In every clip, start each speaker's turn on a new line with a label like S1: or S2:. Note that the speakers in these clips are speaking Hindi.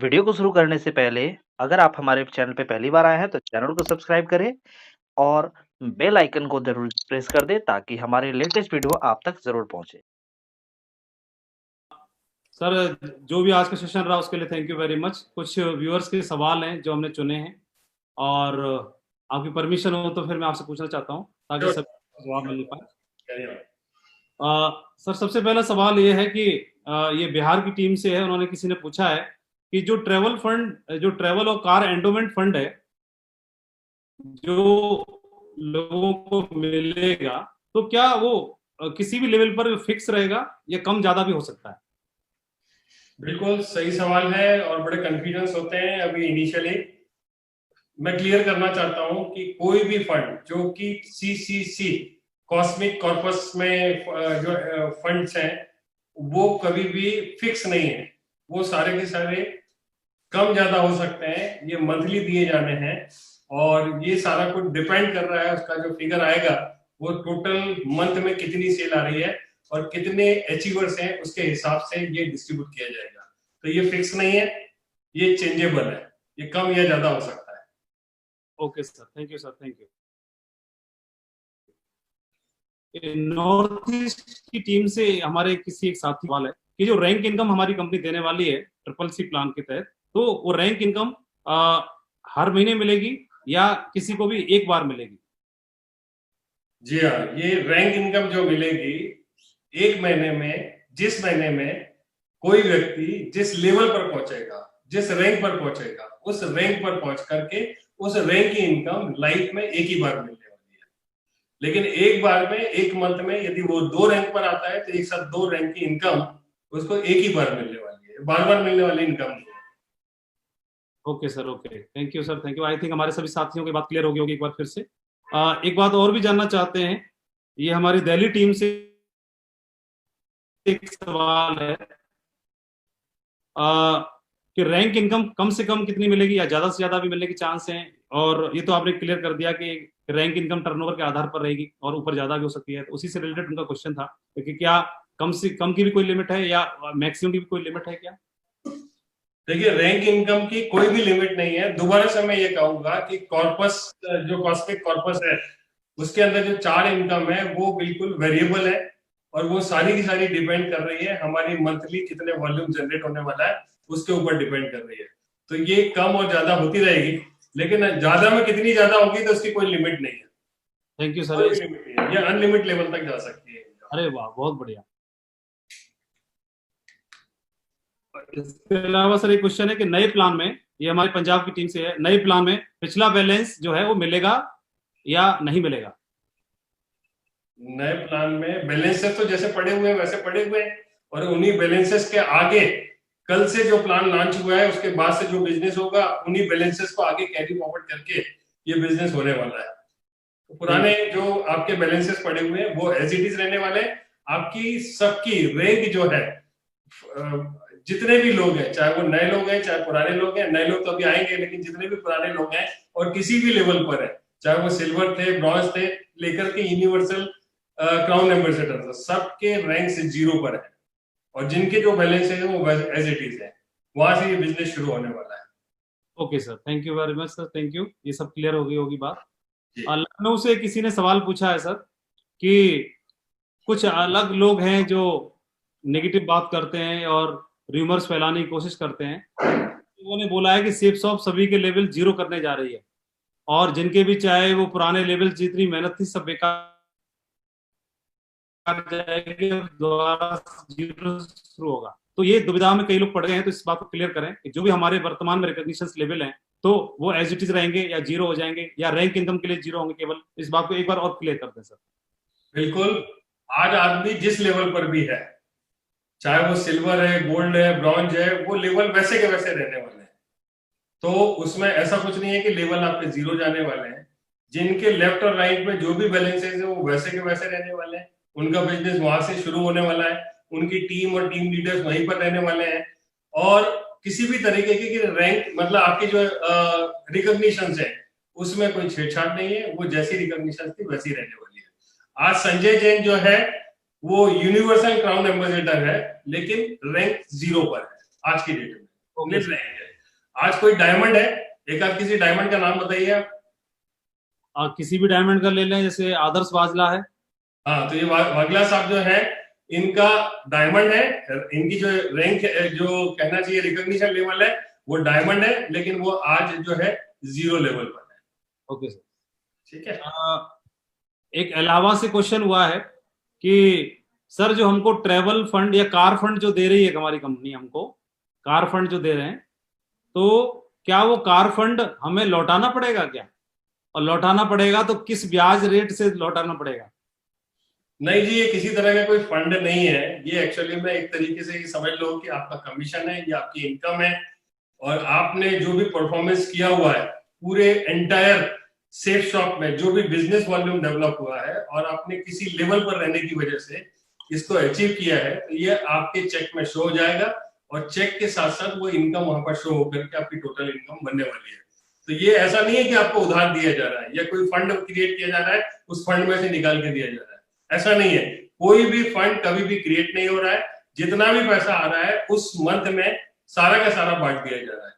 S1: वीडियो को शुरू करने से पहले अगर आप हमारे चैनल पे पहली बार आए हैं तो चैनल को सब्सक्राइब करें और बेल आइकन को ज़रूर प्रेस कर दें ताकि हमारे लेटेस्ट वीडियो आप तक ज़रूर पहुंचे।
S2: सर, जो भी आज का सेशन रहा उसके लिए थैंक यू वेरी मच। कुछ व्यूअर्स के सवाल हैं जो हमने चुने हैं और आपकी परमिशन हो तो फिर मैं आपसे पूछना चाहता हूँ ताकि सब जवाब मिल पाए। सर, सबसे पहला सवाल ये है कि ये बिहार की टीम से है। उन्होंने किसी ने पूछा है कि जो ट्रेवल और कार एंडोमेंट फंड है जो लोगों को मिलेगा, तो क्या वो किसी भी लेवल पर फिक्स रहेगा या कम ज्यादा भी हो सकता है?
S3: बिल्कुल सही सवाल है और बड़े कंफ्यूजन होते हैं। अभी इनिशियली मैं क्लियर करना चाहता हूं कि कोई भी फंड जो कि सीसीसी कॉस्मिक कॉर्पस में जो फंड्स हैं वो कभी भी फिक्स नहीं है। वो सारे के सारे कम ज्यादा हो सकते हैं, ये मंथली दिए जाने हैं और ये सारा कुछ डिपेंड कर रहा है। उसका जो फिगर आएगा वो टोटल मंथ में कितनी सेल आ रही है और कितने अचीवर्स हैं उसके हिसाब से ये डिस्ट्रीब्यूट किया जाएगा। तो ये फिक्स नहीं है, ये चेंजेबल है, ये कम या ज्यादा हो सकता है।
S2: Okay sir, thank you sir, thank you. North east की टीम से हमारे किसी एक साथी सवाल है कि जो रैंक इनकम हमारी कंपनी देने वाली है ट्रिपल सी प्लान के तहत, तो वो रैंक इनकम हर महीने मिलेगी या किसी को भी एक बार मिलेगी?
S3: जी हाँ, ये रैंक इनकम जो मिलेगी एक महीने में, जिस महीने में कोई व्यक्ति जिस लेवल पर पहुंचेगा, जिस रैंक पर पहुंचेगा, उस रैंक पर पहुंच करके उस रैंक की इनकम लाइफ में एक ही बार मिलने वाली है। लेकिन एक बार में, एक मंथ में यदि वो 2 रैंक पर आता है तो एक साथ 2 रैंक की इनकम उसको एक ही बार मिलने वाली है, बार बार मिलने वाली इनकम नहीं है।
S2: Okay sir, okay, thank you sir, thank you. I think हमारे सभी साथियों की बात क्लियर होगी एक बार फिर से। एक बात और भी जानना चाहते हैं, ये हमारी दिल्ली टीम से एक सवाल है कि रैंक इनकम कम से कम कितनी मिलेगी या ज्यादा से ज्यादा भी मिलने के चांस हैं? और ये तो आपने क्लियर कर दिया कि रैंक इनकम टर्नओवर के आधार पर रहेगी और ऊपर ज्यादा भी हो सकती है। तो उसी से रिलेटेड उनका क्वेश्चन था कि क्या कम से कम की भी कोई लिमिट है या मैक्सिमम की भी कोई लिमिट है क्या?
S3: देखिए, रैंक इनकम की कोई भी लिमिट नहीं है। दोबारा से मैं ये कहूंगा कि कॉर्पस, जो कॉस्मिक कॉर्पस है, उसके अंदर जो 4 इनकम है वो बिल्कुल वेरिएबल है और वो सारी की सारी डिपेंड कर रही है हमारी मंथली कितने वॉल्यूम जनरेट होने वाला है उसके ऊपर डिपेंड कर रही है। तो ये कम और ज्यादा होती रहेगी, लेकिन ज्यादा में कितनी ज्यादा होगी तो उसकी कोई लिमिट नहीं है।
S2: Thank you sir.
S3: कोई लिमिट नहीं है, ये अनलिमिट लेवल तक जा सकती है।
S2: अरे वाह, बहुत बढ़िया। इसके अलावा सर एक क्वेश्चन है कि नए प्लान में, ये हमारे पंजाब की टीम से है, नए प्लान में पिछला बैलेंस जो है वो मिलेगा या नहीं मिलेगा?
S3: नए प्लान में बैलेंसेस तो जैसे पड़े हुए हैं वैसे पड़े हुए हैं और उन्हीं बैलेंसेस के आगे कल से जो प्लान लॉन्च हुआ है उसके बाद से जो बिजनेस होगा उन्हीं बैलेंसेस को आगे कैरी फॉरवर्ड करके ये बिजनेस होने वाला है। तो पुराने जो आपके बैलेंसेस पड़े हुए हैं वो एज इट इज रहने वाले हैं। आपकी सबकी रैंक जो है, जितने भी लोग हैं, चाहे वो नए लोग हैं चाहे पुराने लोग हैं, नए लोग तो अभी आएंगे, लेकिन जितने भी पुराने लोग हैं और किसी भी लेवल पर है, चाहे वो सिल्वर थे, ब्रॉन्ज थे, लेकर के यूनिवर्सल क्राउन एम्बेसडर, सबके रैंक से 0 पर है और जिनके जो बैलेंस है वो एज इट इज है। वहां से ये बिजनेस शुरू होने वाला है।
S2: Okay sir, thank you very much sir, thank you. ये सब क्लियर हो गई होगी बात। लखनऊ से किसी ने सवाल पूछा है सर कि कुछ अलग लोग हैं जो नेगेटिव बात करते हैं और रूमर्स फैलाने की कोशिश करते हैं। उन्होंने बोला है कि सेफ सॉफ्ट सभी के लेवल 0 करने जा रही है और जिनके भी चाहे वो पुराने लेवल जितनी मेहनत थी सब बेकार जाएगी और दोबारा 0 शुरू होगा। तो ये दुविधा में कई लोग पड़ गए हैं, तो इस बात को क्लियर करें कि जो भी हमारे वर्तमान में रिकॉग्निशन लेवल हैं तो वो एज इट इज रहेंगे या 0 हो जाएंगे या रैंक इनकम के लिए 0 होंगे केवल। इस बात को एक बार और क्लियर कर दें सर।
S3: बिल्कुल, आज आदमी जिस लेवल पर भी है, चाहे वो सिल्वर है, गोल्ड है, ब्रॉन्ज है, वो लेवल वैसे के वैसे रहने वाले हैं। तो उसमें ऐसा कुछ नहीं है कि लेवल आपके 0 जाने वाले हैं। जिनके लेफ्ट और राइट में जो भी बैलेंसेस है वो वैसे के वैसे रहने वाले हैं। उनका बिजनेस वहां से शुरू होने वाला है, उनकी टीम और टीम लीडर्स वहीं पर रहने वाले हैं और किसी भी तरीके की रैंक, मतलब आपकी जो रिकॉग्निशन है उसमें कोई छेड़छाड़ नहीं है। वो जैसी रिकॉग्निशन थी वैसी रहने वाली है। आज संजय जैन जो है वो यूनिवर्सल क्राउन एम्बेसडर है, लेकिन रैंक 0 पर है आज की डेट में।
S2: ओके,
S3: आज कोई डायमंड है, एक आध किसी डायमंड का नाम बताइए आप।
S2: किसी भी डायमंड का ले लें, जैसे आदर्श वाजला है।
S3: हाँ, तो ये वागला साहब जो है, इनका डायमंड है, इनकी जो रैंक जो कहना चाहिए रिकॉग्निशन लेवल है वो डायमंड है, लेकिन वो आज जो है 0 लेवल पर है।
S2: ओके सर,
S3: ठीक है।
S2: एक अलावा से क्वेश्चन हुआ है कि सर जो हमको ट्रेवल फंड या कार फंड जो दे रही है हमारी कंपनी, हमको कार फंड जो दे रहे हैं, तो क्या वो कार फंड हमें लौटाना पड़ेगा क्या? और लौटाना पड़ेगा तो किस ब्याज रेट से लौटाना पड़ेगा?
S3: नहीं जी, ये किसी तरह का कोई फंड नहीं है। ये एक्चुअली में एक तरीके से समझ लो कि आपका कमीशन है, ये आपकी इनकम है, और आपने जो भी परफॉर्मेंस किया हुआ है पूरे एंटायर सेफ शॉप में, जो भी बिजनेस वॉल्यूम डेवलप हुआ है और आपने किसी लेवल पर रहने की वजह से इसको अचीव किया है, तो ये आपके चेक में शो हो जाएगा, और चेक के साथ साथ वो इनकम वहां पर शो होकर के आपकी टोटल इनकम बनने वाली है। तो ये ऐसा नहीं है कि आपको उधार दिया जा रहा है या कोई फंड क्रिएट किया जा रहा है, उस फंड में से निकाल के दिया जा रहा है, ऐसा नहीं है। कोई भी फंड कभी भी क्रिएट नहीं हो रहा है। जितना भी पैसा आ रहा है उस मंथ में सारा का सारा बांट दिया जा रहा है।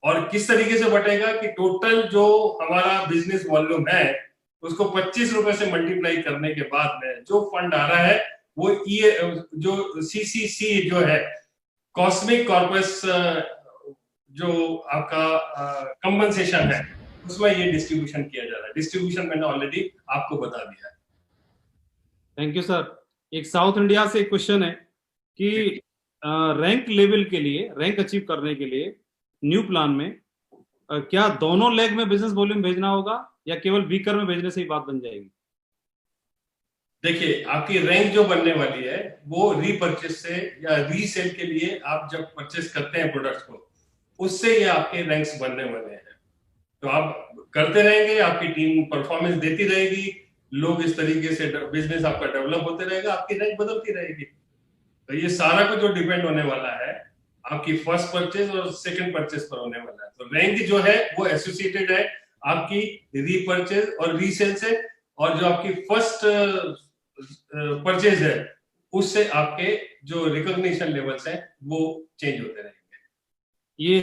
S3: और किस तरीके से बटेगा कि टोटल जो हमारा बिजनेस वॉल्यूम है उसको 25 रुपए से मल्टीप्लाई करने के बाद में जो फंड आ रहा है वो ये जो सीसीसी जो है, कॉस्मिक कॉर्पस, जो आपका कंपनसेशन है, उसमें ये डिस्ट्रीब्यूशन किया जा रहा है। डिस्ट्रीब्यूशन मैंने ऑलरेडी आपको बता दिया है।
S2: Thank you sir. एक साउथ इंडिया से क्वेश्चन है कि रैंक लेवल के लिए, रैंक अचीव करने के लिए न्यू प्लान में क्या दोनों लेग में बिजनेस वॉल्यूम भेजना होगा या केवल वीकर में भेजने से ही बात बन जाएगी?
S3: देखिए, आपकी रैंक जो बनने वाली है वो रीपरचेज से या रीसेल के लिए आप जब परचेस करते हैं प्रोडक्ट्स को, उससे ये आपके रैंक्स बनने वाले हैं। तो आप करते रहेंगे, आपकी टीम परफॉर्मेंस देती रहेगी, लोग इस तरीके से बिजनेस आपका डेवलप होते रहेगा, आपकी रैंक बदलती रहेगी। तो ये सारा कुछ जो डिपेंड होने वाला है आपकी फर्स्ट परचेज और सेकंड परचेज पर होने वाला है। तो रैंक जो है वो एसोसिएटेड है आपकी रीपरचेज और रीसेल से, और जो आपकी फर्स्ट परचेज है उससे आपके जो रिकॉग्निशन लेवल्स हैं वो चेंज होते रहेंगे।
S2: ये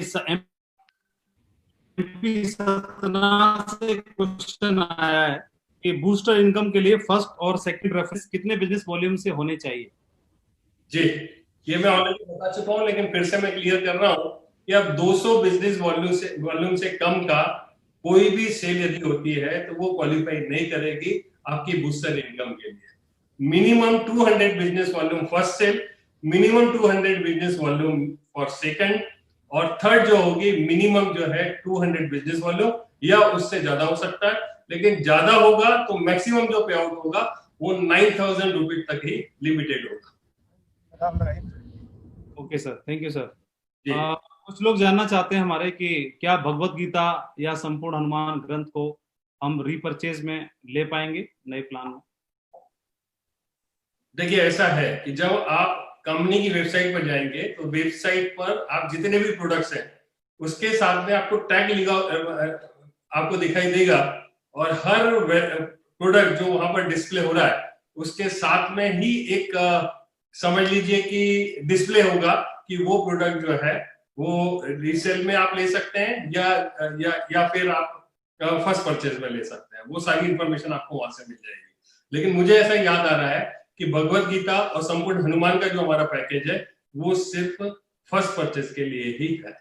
S2: एमपी सतना से क्वेश्चन आया है कि बूस्टर इनकम के लिए फर्स्ट और सेकंड रेफरेंस कितने बिजनेस वॉल्यूम से होने चाहिए?
S3: जी, ये मैं ऑलरेडी बता चुका हूं, लेकिन फिर से मैं क्लियर कर रहा हूं कि अब 200 बिजनेस वॉल्यूम से कम का कोई भी सेल यदि होती है तो वो क्वालिफाई नहीं करेगी आपकी बूस्टर इनकम के लिए। Minimum 200 business volume first sale, minimum 200 business volume for second, और थर्ड जो होगी मिनिमम जो है 200 बिजनेस वॉल्यूम, या उससे ज्यादा हो सकता है, लेकिन ज्यादा होगा तो मैक्सिमम जो पे आउट होगा वो 9,000 रुपीज तक ही लिमिटेड होगा।
S2: Okay sir, thank you sir. कुछ लोग जानना चाहते हैं हमारे कि क्या भगवत गीता या संपूर्ण हनुमान ग्रंथ को हम रीपरचेज में ले पाएंगे नए प्लान में?
S3: देखिए, ऐसा है कि जब आप कंपनी की वेबसाइट पर जाएंगे तो वेबसाइट पर आप जितने भी प्रोडक्ट्स हैं उसके साथ में आपको टैग लिखा आपको दिखाई देगा, और हर प्रोडक्ट जो वहां पर डिस्प्ले हो रहा है उसके साथ में ही एक समझ लीजिए कि डिस्प्ले होगा कि वो प्रोडक्ट जो है वो रीसेल में आप ले सकते हैं या फिर आप फर्स्ट परचेज में ले सकते हैं। वो सारी इंफॉर्मेशन आपको वहां से मिल जाएगी। लेकिन मुझे ऐसा याद आ रहा है कि भगवत गीता और संपूर्ण हनुमान का जो हमारा पैकेज है वो सिर्फ फर्स्ट परचेज के लिए ही है।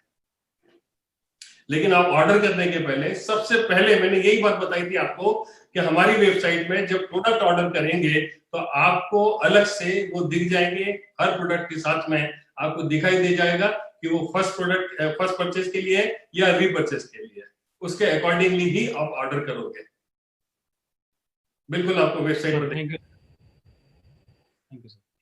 S3: लेकिन आप ऑर्डर करने के पहले, सबसे पहले मैंने यही बात बताई थी आपको कि हमारी वेबसाइट में जब प्रोडक्ट ऑर्डर करेंगे तो आपको अलग से वो दिख जाएंगे, हर प्रोडक्ट के साथ में आपको दिखाई दे जाएगा कि वो फर्स्ट परचेज के लिए या रीपरचेज के लिए। उसके अकॉर्डिंगली ही आप ऑर्डर करोगे। बिल्कुल आपको वेबसाइट पर।
S2: Thank you sir.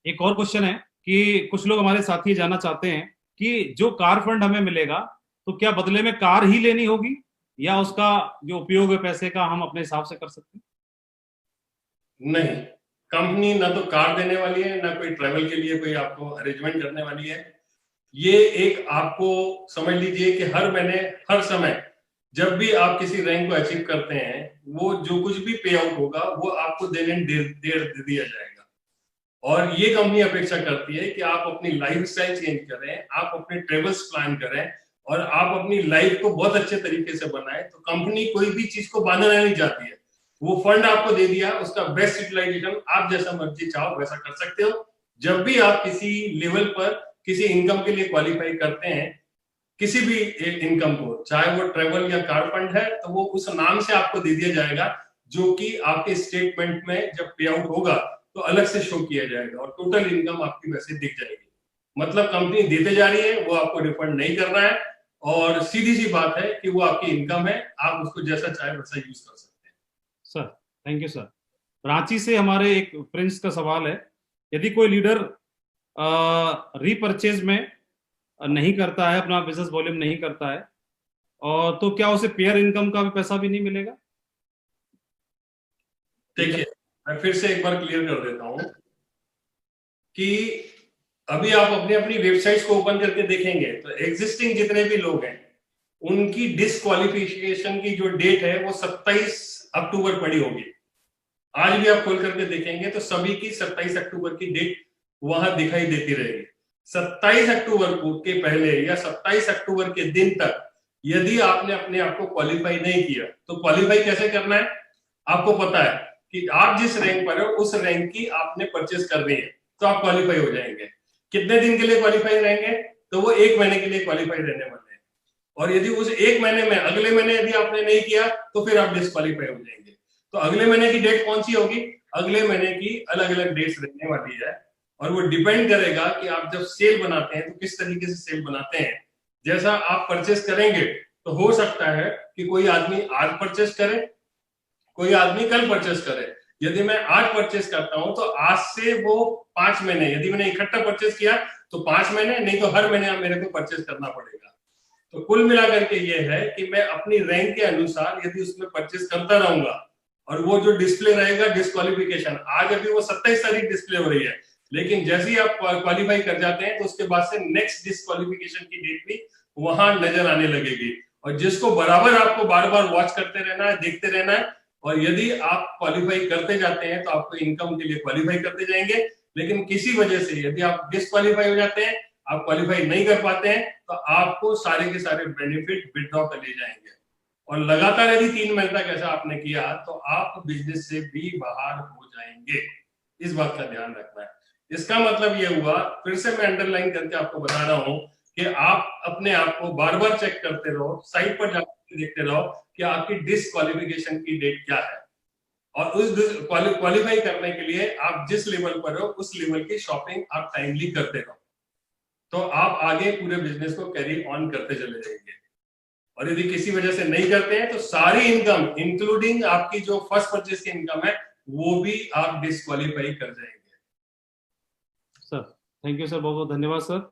S2: एक और क्वेश्चन है कि कुछ लोग हमारे साथी जानना चाहते हैं कि जो कार फंड हमें मिलेगा तो क्या बदले में कार ही लेनी होगी या उसका जो उपयोग है पैसे का हम अपने हिसाब से कर सकते हैं?
S3: नहीं, कंपनी ना तो कार देने वाली है, ना कोई ट्रैवल के लिए कोई आपको अरेंजमेंट करने वाली है। ये एक आपको समझ लीजिए कि हर महीने हर समय जब भी आप किसी रैंक को अचीव करते हैं वो जो कुछ भी पे आउट होगा वो आपको दे दिया जाएगा। और ये कंपनी अपेक्षा करती है कि आप अपनी लाइफस्टाइल चेंज करें, आप अपने ट्रेवल्स प्लान करें, और आप अपनी लाइफ को बहुत अच्छे तरीके से बनाए, तो कंपनी कोई भी चीज को बांधना नहीं चाहती है। वो फंड आपको दे दिया, उसका बेस्ट यूटिलाइजेशन आप जैसा मर्जी चाहो वैसा कर सकते हो। जब भी आप किसी लेवल पर किसी इनकम के लिए क्वालिफाई करते हैं, किसी भी इनकम को, चाहे वो ट्रेवल या कार फंड है, तो वो उस नाम से आपको दे दिया जाएगा, जो कि आपके स्टेटमेंट में जब पे आउट होगा तो अलग से शो किया जाएगा और टोटल इनकम आपकी वैसे दिख जाएगी। मतलब कंपनी देते जा रही है, वो आपको रिफंड नहीं कर रहा है, और सीधी सी बात है कि वो आपकी इनकम है, आप उसको जैसा चाहे वैसा यूज कर सकते हैं।
S2: Sir thank you sir. Ranchi से हमारे एक प्रिंस का सवाल है, यदि कोई लीडर रीपरचेज में नहीं करता है, अपना बिजनेस वॉल्यूम नहीं करता है, और तो क्या उसे पेयर इनकम का भी पैसा भी नहीं मिलेगा?
S3: देखिए, मैं फिर से एक बार क्लियर कर देता हूं कि अभी आप अपनी अपनी वेबसाइट्स को ओपन करके देखेंगे तो एग्जिस्टिंग जितने भी लोग हैं उनकी डिस्क्वालिफिकेशन की जो डेट है वो 27 अक्टूबर पड़ी होगी। आज भी आप खोल करके देखेंगे तो सभी की 27 अक्टूबर की डेट वहां दिखाई देती रहेगी। 27 अक्टूबर के पहले या 27 अक्टूबर के दिन तक यदि आपने अपने आप को क्वालिफाई नहीं किया, तो क्वालिफाई कैसे करना है आपको पता है कि आप जिस रैंक पर हो उस रैंक की आपने परचेज करनी है, तो आप क्वालिफाई हो जाएंगे। कितने दिन के लिए क्वालिफाई रहेंगे? तो वो 1 महीने के लिए क्वालिफाई रहने वाले हैं, और यदि उस 1 महीने में अगले महीने यदि आपने नहीं किया तो फिर आप डिस्क्वालीफाई हो जाएंगे। तो अगले महीने की डेट कौन सी होगी? अगले महीने की अलग अलग डेट्स रहने वाली है, और वो डिपेंड करेगा कि आप जब सेल बनाते हैं तो किस तरीके से सेल बनाते हैं। जैसा आप परचेस करेंगे तो हो सकता है कि कोई आदमी आज परचेस करे, कोई आदमी कल परचेस करे। यदि मैं आज परचेस करता हूं तो आज से वो 5 महीने, यदि मैंने इकट्ठा परचेस किया तो 5 महीने, नहीं तो हर महीने मेरे को परचेस करना पड़ेगा। तो कुल मिलाकर के ये है कि मैं अपनी रैंक के अनुसार यदि उसमें परचेस करता रहूंगा, और वो जो डिस्प्ले रहेगा डिस्क्वालिफिकेशन, आज अभी वो 27 तारीख डिस्प्ले हो रही है, लेकिन जैसे ही आप क्वालिफाई कर जाते हैं तो उसके बाद से नेक्स्ट डिस्क्वालिफिकेशन की डेट भी वहां नजर आने लगेगी। और जिसको बराबर आपको बार बार वॉच करते रहना है, देखते रहना है, और यदि आप क्वालिफाई करते जाते हैं तो आपको इनकम के लिए क्वालिफाई करते जाएंगे। लेकिन किसी वजह से यदि आप डिस्क्वालीफाई हो जाते हैं, आप क्वालिफाई नहीं कर पाते हैं, तो आपको सारे के सारे बेनिफिट विड्रॉ कर ले जाएंगे। और लगातार यदि 3 महीने तक ऐसा आपने किया तो आप बिजनेस से भी बाहर हो जाएंगे। इस बात का ध्यान रखना है। इसका मतलब ये हुआ, फिर से मैं अंडरलाइन करके आपको बता रहा हूं कि आप अपने आप को बार बार चेक करते रहो, साइट पर जाकर देखते रहो कि आपकी डिस्क्वालिफिकेशन की डेट क्या है, और उस क्वालिफाई करने के लिए आप जिस लेवल पर हो उस लेवल की शॉपिंग आप टाइमली करते रहो, तो आप आगे पूरे बिजनेस को कैरी ऑन करते चले जाएंगे। और यदि किसी वजह से नहीं करते हैं तो सारी इनकम इंक्लूडिंग आपकी जो फर्स्ट परचेज की इनकम है वो भी आप डिस्क्वालीफाई कर जाएंगे।
S2: सर थैंक यू सर, बहुत बहुत धन्यवाद सर।